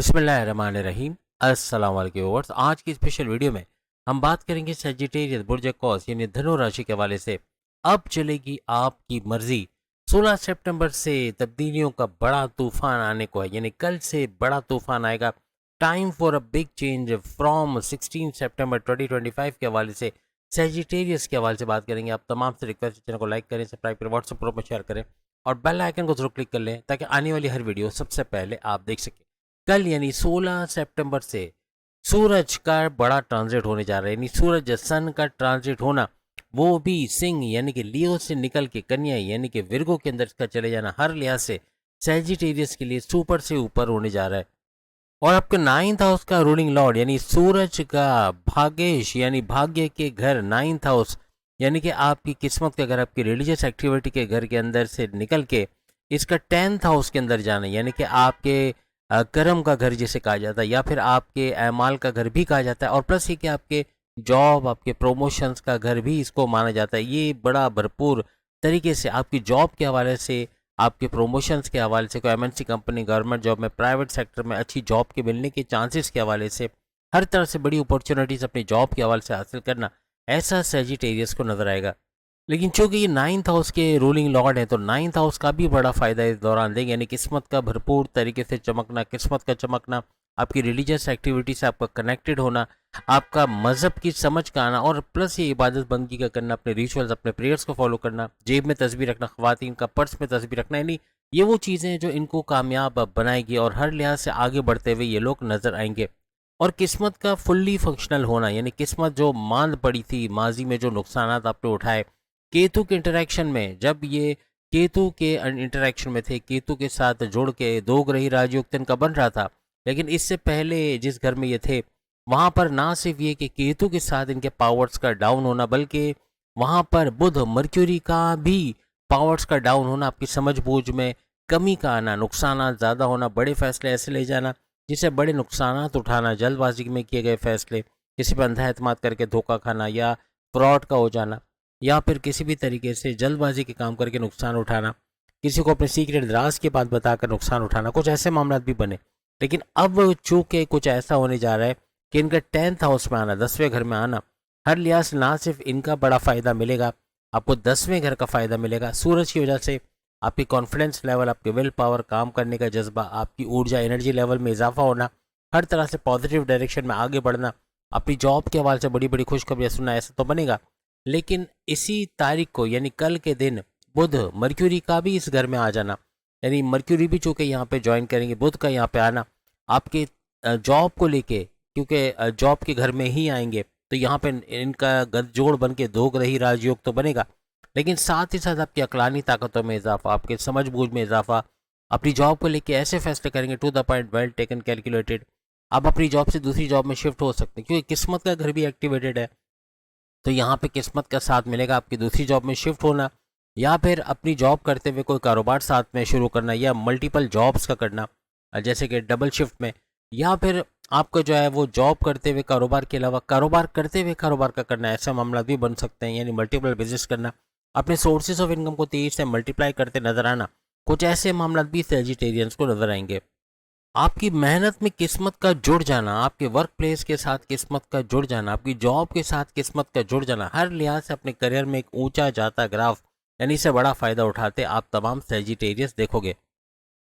बिस्मिल्लाहिर्रहमानिर्रहीम। अस्सलाम वालेकुम व्यूअर्स। आज की स्पेशल वीडियो में हम बात करेंगे सजिटेरियस बुर्ज कौस यानी धनु राशि के हवाले से। अब चलेगी आपकी मर्जी। 16 सितंबर से तब्दीलियों का बड़ा तूफान आने को है, यानी कल से बड़ा तूफान आएगा। Time for a big change from 16 सितंबर 2025 के हवाले से सजिटेरियस के हवाले से बात करेंगे। आप तमाम से रिक्वेस्ट चैनल को लाइक करें, सब्सक्राइब करें, व्हाट्सएप ग्रुप में शेयर करें और बेल आइकन को जरूर क्लिक कर लें ताकि आने वाली हर वीडियो सबसे पहले आप देख सकें। कल यानी 16 सितंबर से सूरज का बड़ा ट्रांजिट होने जा रहा है, यानी सूरज सन का ट्रांजिट होना, वो भी सिंह यानी कि लियो से निकल के कन्या यानी कि विर्गो के अंदर इसका चले जाना हर लिहाज से सैजिटेरियस के लिए सुपर से ऊपर होने जा रहा है। और आपके 9th हाउस का रूलिंग लॉर्ड यानी सूरज का भाग्येश यानी भाग्य के घर 9th हाउस यानी कि आपकी किस्मत के घर, आपकी रिलीजियस एक्टिविटी के घर के अंदर से निकल के इसका 10th हाउस के अंदर जाना, यानी कि आपके कर्म का घर जिसे कहा जाता है या फिर आपके अमाल का घर भी कहा जाता है। और प्लस ये कि आपके जॉब, आपके प्रमोशंस का घर भी इसको माना जाता है। ये बड़ा भरपूर तरीके से आपकी जॉब के हवाले से, आपके प्रमोशंस के हवाले से, कोई एमएनसी कंपनी, गवर्नमेंट जॉब में, प्राइवेट सेक्टर में अच्छी जॉब के मिलने के चांसेस के हवाले से, हर तरह से बड़ी अपॉर्चुनिटीज़ अपनी जॉब के हवाले से हासिल करना, ऐसा सजिटेरियस को नजर आएगा। लेकिन चूंकि ये 9th हाउस के रूलिंग लॉर्ड है तो 9th हाउस का भी बड़ा फायदा इस दौरान देंगे, यानी किस्मत का भरपूर तरीके से चमकना, किस्मत का चमकना, आपकी रिलीजियस एक्टिविटी से आपका कनेक्टेड होना, आपका मजहब की समझ का आना और प्लस ये इबादत बंदगी का करना, अपने रिचुअल्स, अपने प्रेयर्स को फॉलो करना, जेब में तस्वीर रखना, खवातीन का पर्स में तस्वीर रखना, यानी ये वो चीज़ें हैं जो इनको कामयाब बनाएगी और हर लिहाज से आगे बढ़ते हुए ये लोग नजर आएंगे। और किस्मत का फुल्ली फंक्शनल होना, यानी किस्मत जो मांद पड़ी थी माजी में, जो नुकसान आपने उठाए केतु के इंटरेक्शन में, जब ये केतु के इंटरेक्शन में थे, केतु के साथ जुड़ के दो ग्रही राजयोग तिनका बन रहा था। लेकिन इससे पहले जिस घर में ये थे वहां पर ना सिर्फ ये कि केतु के साथ इनके पावर्स का डाउन होना, बल्कि वहां पर बुध मर्क्यूरी का भी पावर्स का डाउन होना, आपकी समझ बूझ में कमी का आना, नुकसान ज़्यादा होना, बड़े फैसले ऐसे ले जाना जिससे बड़े नुकसान उठाना, जल्दबाजी में किए गए फैसले, किसी पर अंधा एतमाद करके धोखा खाना या फ्रॉड का हो जाना, या फिर किसी भी तरीके से जल्दबाजी के काम करके नुकसान उठाना, किसी को अपने सीक्रेट राज की बात बताकर नुकसान उठाना, कुछ ऐसे मामला भी बने। लेकिन अब चूंकि कुछ ऐसा होने जा रहा है कि इनका 10th हाउस में आना, 10वें घर में आना, हर लिहाज से ना सिर्फ इनका बड़ा फायदा मिलेगा, आपको 10वें घर का फायदा मिलेगा। सूरज की वजह से आपकी कॉन्फिडेंस लेवल, आपके विल पावर, काम करने का जज्बा, आपकी ऊर्जा, एनर्जी लेवल में इजाफा होना, हर तरह से पॉजिटिव डायरेक्शन में आगे बढ़ना, अपनी जॉब के हवाले से बड़ी बड़ी खुशखबरियाँ सुनना, ऐसा तो बनेगा। लेकिन इसी तारीख को यानी कल के दिन बुध मर्क्यूरी का भी इस घर में आ जाना, यानी मर्क्यूरी भी चूंकि यहाँ पे ज्वाइन करेंगे, बुध का यहाँ पे आना आपके जॉब को लेके, क्योंकि जॉब के घर में ही आएंगे तो यहाँ पे इनका गठजोड़ बन के दो ग्रही राजयोग तो बनेगा। लेकिन साथ ही साथ आपकी अकलानी ताकतों में इजाफा, आपके समझ बूझ में इजाफा, अपनी जॉब को लेके ऐसे फैसले करेंगे to the point, well taken, calculated. आप अपनी जॉब से दूसरी जॉब में शिफ्ट हो सकते हैं क्योंकि किस्मत का घर भी एक्टिवेटेड है। तो यहाँ पे किस्मत का साथ मिलेगा, आपकी दूसरी जॉब में शिफ्ट होना या फिर अपनी जॉब करते हुए कोई कारोबार साथ में शुरू करना या मल्टीपल जॉब्स का करना, जैसे कि डबल शिफ्ट में, या फिर आपको जो है वो जॉब करते हुए कारोबार के अलावा कारोबार करते हुए कारोबार का करना, ऐसा मामला भी बन सकते हैं। यानी मल्टीपल बिजनेस करना, अपने सोर्सेज ऑफ इनकम को तेजी से मल्टीप्लाई करते नजर आना, कुछ ऐसे मामला भी सेजिटेरियंस को नजर आएंगे। आपकी मेहनत में किस्मत का जुड़ जाना, आपके वर्क प्लेस के साथ किस्मत का जुड़ जाना, आपकी जॉब के साथ किस्मत का जुड़ जाना, हर लिहाज से अपने करियर में एक ऊंचा जाता ग्राफ, यानी से बड़ा फायदा उठाते आप तमाम सेजिटेरियस देखोगे।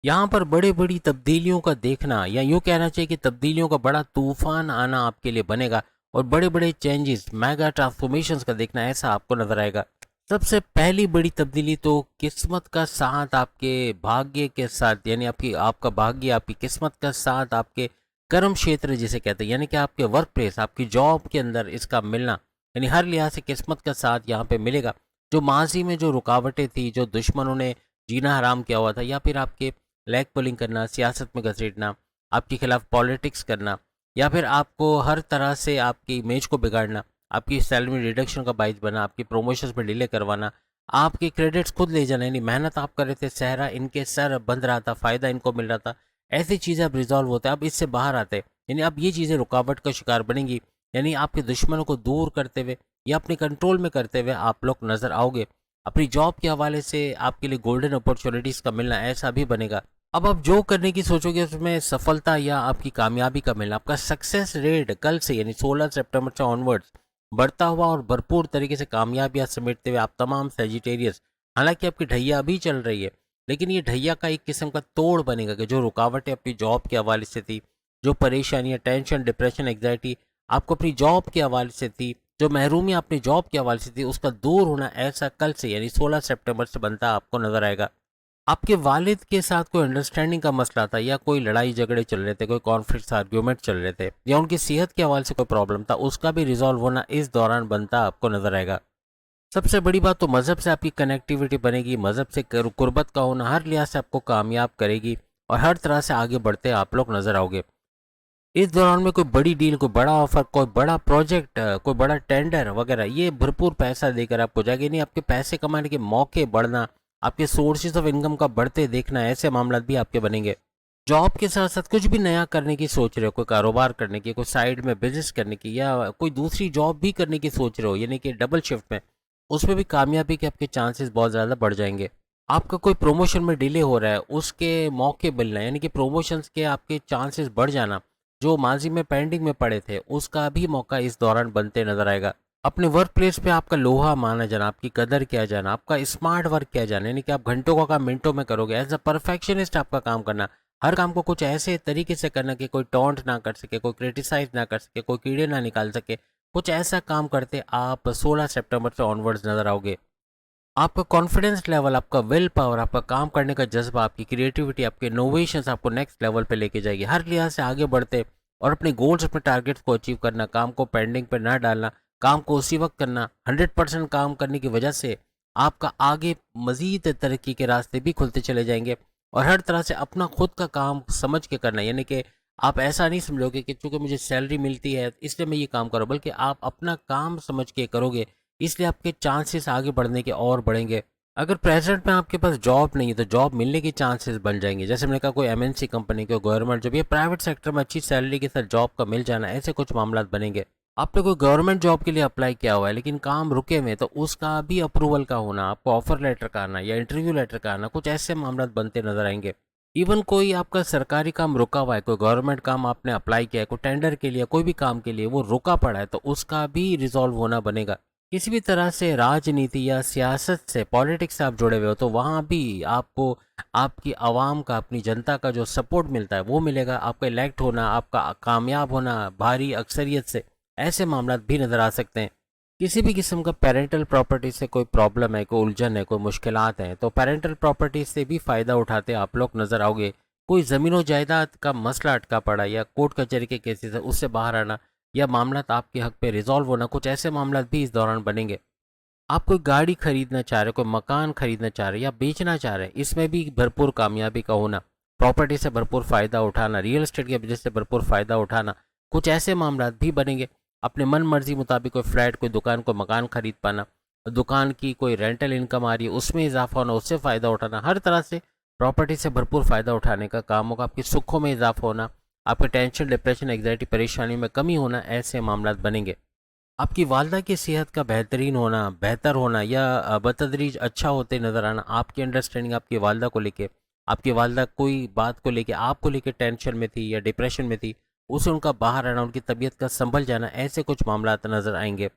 यहाँ पर बड़ी बड़ी तब्दीलियों का देखना, या यूँ कहना चाहिए कि तब्दीलियों का बड़ा तूफान आना आपके लिए बनेगा और बड़े बड़े चेंजेस, मेगा ट्रांसफॉर्मेशंस का देखना, ऐसा आपको नजर आएगा। सबसे पहली बड़ी तब्दीली तो किस्मत का साथ आपके भाग्य के साथ, यानी आपका भाग्य, आपकी किस्मत का साथ आपके कर्म क्षेत्र जिसे कहते हैं, यानी कि आपके वर्क प्लेस, आपकी जॉब के अंदर इसका मिलना, यानी हर लिहाज से किस्मत का साथ यहाँ पे मिलेगा। जो माजी में जो रुकावटें थी, जो दुश्मनों ने जीना हराम किया हुआ था, या फिर आपके लेग पुलिंग करना, सियासत में घसीटना, आपके खिलाफ पॉलिटिक्स करना, या फिर आपको हर तरह से आपकी इमेज को बिगाड़ना, आपकी सैलरी में रिडक्शन का बाइस बना, आपकी प्रमोशंस में डिले करवाना, आपके क्रेडिट्स खुद ले जाना, यानी मेहनत आप कर रहे थे, सहरा इनके सर बंध रहा था, फायदा इनको मिल रहा था, ऐसी चीज़ें अब रिजॉल्व होते हैं, अब इससे बाहर आते हैं। यानी अब ये चीज़ें रुकावट का शिकार बनेंगी, यानी आपके दुश्मनों को दूर करते हुए या अपने कंट्रोल में करते हुए आप लोग नजर आओगे। अपनी जॉब के हवाले से आपके लिए गोल्डन अपॉर्चुनिटीज़ का मिलना, ऐसा भी बनेगा। अब आप जो करने की सोचोगे उसमें सफलता या आपकी कामयाबी का मिलना, आपका सक्सेस रेट कल से यानी 16 सितंबर से ऑनवर्ड्स बढ़ता हुआ और भरपूर तरीके से कामयाबियां समेटते हुए आप तमाम सेजिटेरियस, हालांकि आपकी ढैया अभी चल रही है, लेकिन ये ढैया का एक किस्म का तोड़ बनेगा कि जो रुकावटें अपनी जॉब के हवाले से थी, जो परेशानियां, टेंशन, डिप्रेशन, एग्जाइटी आपको अपनी जॉब के हवाले से थी, जो महरूमी अपनी जॉब के हवाले से थी, उसका दूर होना ऐसा कल से यानी 16 सितंबर से बनता आपको नजर आएगा। आपके वालिद के साथ कोई अंडरस्टैंडिंग का मसला था या कोई लड़ाई झगड़े चल रहे थे, कोई कॉन्फ्लिक्ट आर्ग्यूमेंट चल रहे थे या उनकी सेहत के हवाले से कोई प्रॉब्लम था, उसका भी रिजॉल्व होना इस दौरान बनता आपको नजर आएगा। सबसे बड़ी बात तो मज़हब से आपकी कनेक्टिविटी बनेगी, मज़हब से कुर्बत का होना हर लिहाज से आपको कामयाब करेगी और हर तरह से आगे बढ़ते आप लोग नजर आओगे। इस दौरान में कोई बड़ी डील, कोई बड़ा ऑफर, कोई बड़ा प्रोजेक्ट, कोई बड़ा टेंडर वगैरह ये भरपूर पैसा देकर आपको जाएगी नहीं, आपके पैसे कमाने के मौके बढ़ना, आपके सोर्सेज ऑफ इनकम का बढ़ते देखना, ऐसे मामला भी आपके बनेंगे। जॉब के साथ साथ कुछ भी नया करने की सोच रहे हो, कोई कारोबार करने की, कोई साइड में बिजनेस करने की या कोई दूसरी जॉब भी करने की सोच रहे हो यानी कि डबल शिफ्ट में, उसमें भी कामयाबी के आपके चांसेस बहुत ज़्यादा बढ़ जाएंगे। आपका कोई प्रमोशन में डिले हो रहा है, उसके मौके मिलना यानी कि प्रमोशंस के आपके चांसेस बढ़ जाना, जो माजी में पेंडिंग में पड़े थे उसका भी मौका इस दौरान बनते नजर आएगा। अपने वर्क प्लेस पे आपका लोहा माना जाना, आपकी कदर किया जाना, आपका स्मार्ट वर्क किया जाना यानी कि आप घंटों का काम मिनटों में करोगे, एज अ परफेक्शनिस्ट आपका काम करना, हर काम को कुछ ऐसे तरीके से करना कि कोई टॉन्ट ना कर सके, कोई क्रिटिसाइज ना कर सके, कोई कीड़े ना निकाल सके, कुछ ऐसा काम करते आप 16 सितंबर से ऑनवर्ड्स नजर आओगे। आपका कॉन्फिडेंस लेवल, आपका विल पावर, आपका काम करने का जज्बा, आपकी क्रिएटिविटी, आपके इनोवेशंस आपको नेक्स्ट लेवल पे लेके जाएगी। हर लिहाज से आगे बढ़ते और अपने गोल्स, अपने टारगेट्स को अचीव करना, काम को पेंडिंग पे ना डालना, काम को उसी वक्त करना, 100% काम करने की वजह से आपका आगे मजीद तरक्की के रास्ते भी खुलते चले जाएंगे। और हर तरह से अपना खुद का काम समझ के करना यानी कि आप ऐसा नहीं समझोगे कि चूंकि मुझे सैलरी मिलती है इसलिए मैं ये काम करूँ, बल्कि आप अपना काम समझ के करोगे, इसलिए आपके चांसेस आगे बढ़ने के और बढ़ेंगे। अगर प्रेजेंट में आपके पास जॉब नहीं है तो जॉब मिलने के चांसेस बन जाएंगे, जैसे मैंने कहा कोई एमएनसी कंपनी, कोई गवर्नमेंट जॉब या प्राइवेट सेक्टर में अच्छी सैलरी के साथ जॉब का मिल जाना, ऐसे कुछ मामला बनेंगे। आपने कोई गवर्नमेंट जॉब के लिए अप्लाई किया हुआ है लेकिन काम रुके हुए तो उसका भी अप्रूवल का होना, आपको ऑफर लेटर का आना या इंटरव्यू लेटर का आना, कुछ ऐसे मामला बनते नजर आएंगे। इवन कोई आपका सरकारी काम रुका हुआ है, कोई गवर्नमेंट काम आपने अप्लाई किया है, कोई टेंडर के लिए, कोई भी काम के लिए वो रुका पड़ा है तो उसका भी रिजॉल्व होना बनेगा। किसी भी तरह से राजनीति या सियासत से, पॉलिटिक्स से आप जुड़े हुए हो तो वहाँ भी आपको आपकी आवाम का, अपनी जनता का जो सपोर्ट मिलता है वो मिलेगा। आपका इलेक्ट होना, आपका कामयाब होना भारी अक्सरियत से, ऐसे मामला भी नज़र आ सकते हैं। किसी भी किस्म का पेरेंटल प्रॉपर्टी से कोई प्रॉब्लम है, कोई उलझन है, कोई मुश्किलात हैं तो पेरेंटल प्रॉपर्टी से भी फ़ायदा उठाते आप लोग नज़र आओगे। कोई ज़मीन जायदाद का मसला अटका पड़ा या कोर्ट कचहरी के केसेस है उससे बाहर आना या मामला आपके हक पे रिजॉल्व होना, कुछ ऐसे मामला भी इस दौरान बनेंगे। आप कोई गाड़ी खरीदना चाह रहे, कोई मकान खरीदना चाह रहे या बेचना चाह रहे हैं, इसमें भी भरपूर कामयाबी का होना, प्रॉपर्टी से भरपूर फ़ायदा उठाना, रियल एस्टेट के बिजनेस से भरपूर फ़ायदा उठाना, कुछ ऐसे मामला भी बनेंगे। अपने मन मर्जी मुताबिक कोई फ्लैट, कोई दुकान, कोई मकान खरीद पाना, दुकान की कोई रेंटल इनकम आ रही है उसमें इजाफा होना, उससे फ़ायदा उठाना, हर तरह से प्रॉपर्टी से भरपूर फ़ायदा उठाने का काम होगा। आपकी सुखों में इजाफा होना, आपके टेंशन, डिप्रेशन, एग्जाइटी, परेशानी में कमी होना, ऐसे मामला बनेंगे। आपकी वालदा की सेहत का बेहतरीन होना, बेहतर होना या बतदरीज अच्छा होते नज़र आना, आपकी अंडरस्टैंडिंग आपकी वालदा को लेके, आपकी वालदा कोई बात को लेके, आपको लेके टेंशन में थी या डिप्रेशन में थी, उसे उनका बाहर आना, उनकी तबीयत का संभल जाना, ऐसे कुछ मामला नज़र आएंगे।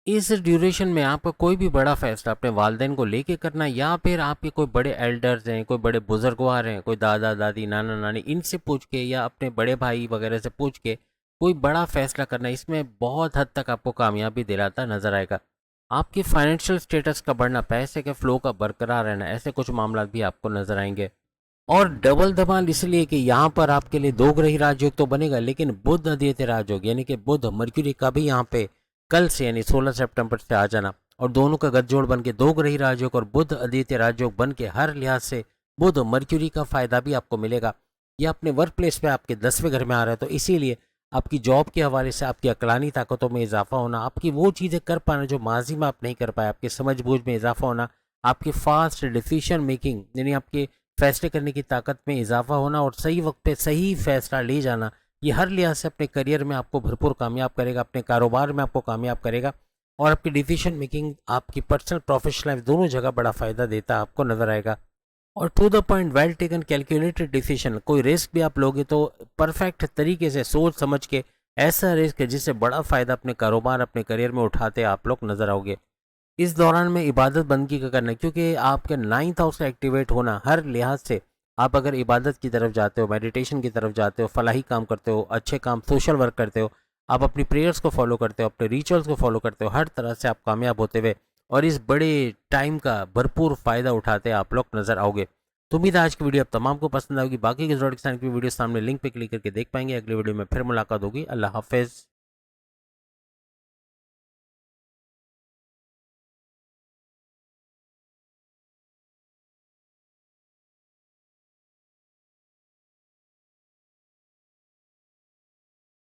इस ड्यूरेशन में आपका कोई भी बड़ा फैसला अपने वालदेन को लेके करना या फिर आपके कोई बड़े एल्डर्स हैं, कोई बड़े बुजुर्गवार हैं, कोई दादा दादी, नाना नानी, इनसे पूछ के या अपने बड़े भाई वगैरह से पूछ के कोई बड़ा फैसला करना, इसमें बहुत हद तक आपको कामयाबी दिलाता नजर आएगा। आपकी फाइनेंशियल स्टेटस का बढ़ना, पैसे के फ्लो का बरकरार रहना, ऐसे कुछ मामला भी आपको नजर आएंगे। और डबल धमाल इसलिए कि यहाँ पर आपके लिए दो ग्रही राजयोग तो बनेगा लेकिन बुध आदित्य राजयोग यानी कि बुध मर्क्यूरी का भी यहाँ पे कल से यानी 16 सितंबर से आ जाना और दोनों का गठजोड़ बन के दो ग्रही राजयोग और बुध आदित्य राजयोग बन के हर लिहाज से बुध मर्क्यूरी का फायदा भी आपको मिलेगा। यह अपने वर्क प्लेस पे आपके 10वें घर में आ रहा है तो इसीलिए आपकी जॉब के हवाले से आपकी अकलानी ताकतों में इजाफा होना, आपकी वो चीज़ें कर पाना जो माजी में आप नहीं कर पाए, आपकी समझ बूझ में इजाफा होना, आपकी फास्ट डिसीजन मेकिंग यानी आपके फैसले करने की ताकत में इजाफा होना और सही वक्त पे सही फैसला ले जाना, ये हर लिहाज से अपने करियर में आपको भरपूर कामयाब करेगा, अपने कारोबार में आपको कामयाब करेगा और आपकी डिसीजन मेकिंग, आपकी पर्सनल प्रोफेशनल लाइफ दोनों जगह बड़ा फ़ायदा देता आपको नजर आएगा। और to the point, well taken, calculated decision. कोई रिस्क भी आप लोगे तो परफेक्ट तरीके से सोच समझ के, ऐसा रिस्क है जिससे बड़ा फ़ायदा अपने कारोबार, अपने करियर में उठाते आप लोग नज़र आओगे। इस दौरान में इबादत बंदगी का करना है, क्योंकि आपके नाइन्थ हाउस का एक्टिवेट होना हर लिहाज से, आप अगर इबादत की तरफ जाते हो, मेडिटेशन की तरफ जाते हो, फलाही काम करते हो, अच्छे काम, सोशल वर्क करते हो, आप अपनी प्रेयर्स को फॉलो करते हो, अपने रिचुअल्स को फॉलो करते हो, हर तरह से आप कामयाब होते हुए और इस बड़े टाइम का भरपूर फ़ायदा उठाते आप लोग नज़र आओगे। तो उम्मीद है आज की वीडियो आप तमाम को पसंद आएगी। बाकी के जोड़ किसान की वीडियो सामने लिंक पे क्लिक करके देख पाएंगे। अगली वीडियो में फिर मुलाकात होगी। अल्लाह हाफिज़।